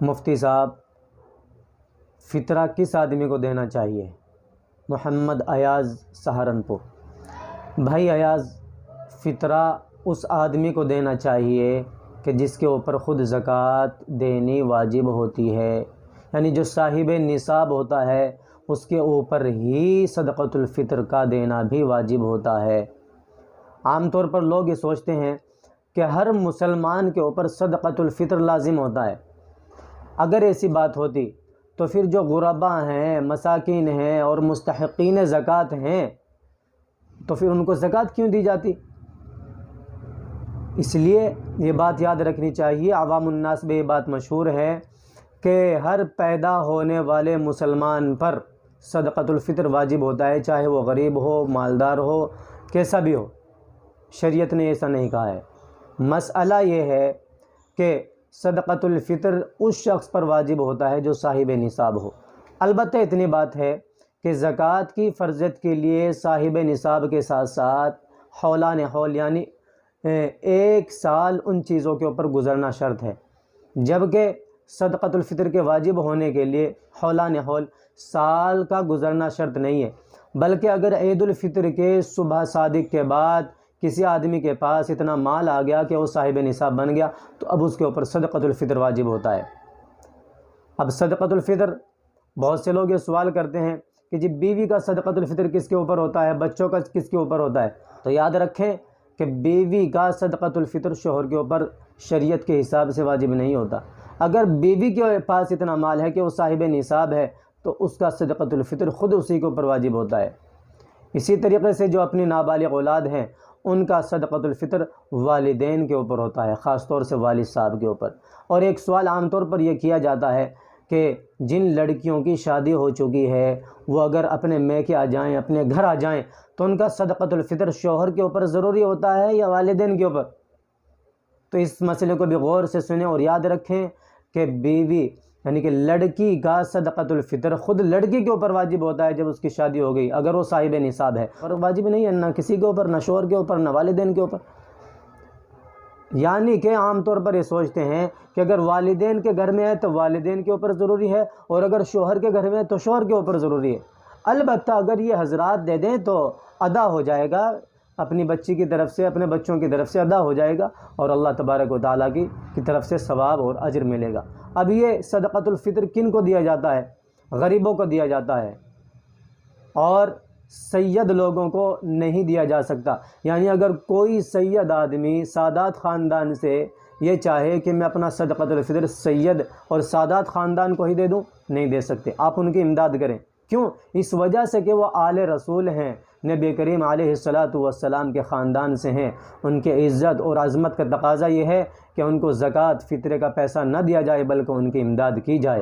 مفتی صاحب، فطرہ کس آدمی کو دینا چاہیے؟ محمد ایاز سہارنپور۔ بھائی ایاز، فطرہ اس آدمی کو دینا چاہیے کہ جس کے اوپر خود زکوٰۃ دینی واجب ہوتی ہے، یعنی جو صاحب نصاب ہوتا ہے اس کے اوپر ہی صدقۃ الفطر کا دینا بھی واجب ہوتا ہے۔ عام طور پر لوگ یہ سوچتے ہیں کہ ہر مسلمان کے اوپر صدقۃ الفطر لازم ہوتا ہے۔ اگر ایسی بات ہوتی تو پھر جو غرباء ہیں، مساکین ہیں اور مستحقین زکوٰۃ ہیں تو پھر ان کو زکوٰۃ کیوں دی جاتی؟ اس لیے یہ بات یاد رکھنی چاہیے، عوام الناس میں یہ بات مشہور ہے کہ ہر پیدا ہونے والے مسلمان پر صدقۃ الفطر واجب ہوتا ہے، چاہے وہ غریب ہو، مالدار ہو، کیسا بھی ہو۔ شریعت نے ایسا نہیں کہا ہے۔ مسئلہ یہ ہے کہ صدقۃ الفطر اس شخص پر واجب ہوتا ہے جو صاحب نصاب ہو۔ البتہ اتنی بات ہے کہ زکوٰۃ کی فرضیت کے لیے صاحب نصاب کے ساتھ ساتھ حولان حول یعنی ایک سال ان چیزوں کے اوپر گزرنا شرط ہے، جبکہ صدقۃ الفطر کے واجب ہونے کے لیے حولان حول سال کا گزرنا شرط نہیں ہے، بلکہ اگر عید الفطر کے صبح صادق کے بعد کسی آدمی کے پاس اتنا مال آ گیا کہ وہ صاحب نصاب بن گیا تو اب اس کے اوپر صدقۃ الفطر واجب ہوتا ہے۔ اب صدقۃ الفطر، بہت سے لوگ یہ سوال کرتے ہیں کہ جی بیوی کا صدقۃ الفطر کس کے اوپر ہوتا ہے، بچوں کا کس کے اوپر ہوتا ہے؟ تو یاد رکھیں کہ بیوی کا صدقۃ الفطر شوہر کے اوپر شریعت کے حساب سے واجب نہیں ہوتا۔ اگر بیوی کے پاس اتنا مال ہے کہ وہ صاحب نصاب ہے تو اس کا صدقۃ الفطر خود اسی کے اوپر واجب ہوتا ہے۔ اسی طریقے سے جو اپنی نابالغ اولاد ہیں ان کا صدقۃ الفطر والدین کے اوپر ہوتا ہے، خاص طور سے والد صاحب کے اوپر۔ اور ایک سوال عام طور پر یہ کیا جاتا ہے کہ جن لڑکیوں کی شادی ہو چکی ہے وہ اگر اپنے میکے آ جائیں، اپنے گھر آ جائیں تو ان کا صدقۃ الفطر شوہر کے اوپر ضروری ہوتا ہے یا والدین کے اوپر؟ تو اس مسئلے کو بھی غور سے سنیں اور یاد رکھیں کہ بیوی یعنی کہ لڑکی کا صدقۃ الفطر خود لڑکی کے اوپر واجب ہوتا ہے جب اس کی شادی ہو گئی، اگر وہ صاحب نصاب ہے، اور واجب نہیں ہے نہ کسی کے اوپر، نہ شوہر کے اوپر، نہ والدین کے اوپر۔ یعنی کہ عام طور پر یہ سوچتے ہیں کہ اگر والدین کے گھر میں ہے تو والدین کے اوپر ضروری ہے، اور اگر شوہر کے گھر میں ہے تو شوہر کے اوپر ضروری ہے۔ البتہ اگر یہ حضرات دے دیں تو ادا ہو جائے گا، اپنی بچی کی طرف سے، اپنے بچوں کی طرف سے ادا ہو جائے گا، اور اللہ تبارک و تعالیٰ کی طرف سے ثواب اور اجر ملے گا۔ اب یہ صدقۃ الفطر کن کو دیا جاتا ہے؟ غریبوں کو دیا جاتا ہے، اور سید لوگوں کو نہیں دیا جا سکتا۔ یعنی اگر کوئی سید آدمی سادات خاندان سے یہ چاہے کہ میں اپنا صدقۃ الفطر سید اور سادات خاندان کو ہی دے دوں، نہیں دے سکتے، آپ ان کی امداد کریں۔ کیوں؟ اس وجہ سے کہ وہ آل رسول ہیں، نبی کریم علیہ السلام کے خاندان سے ہیں، ان کے عزت اور عظمت کا تقاضا یہ ہے کہ ان کو زکوٰۃ فطرے کا پیسہ نہ دیا جائے بلکہ ان کی امداد کی جائے۔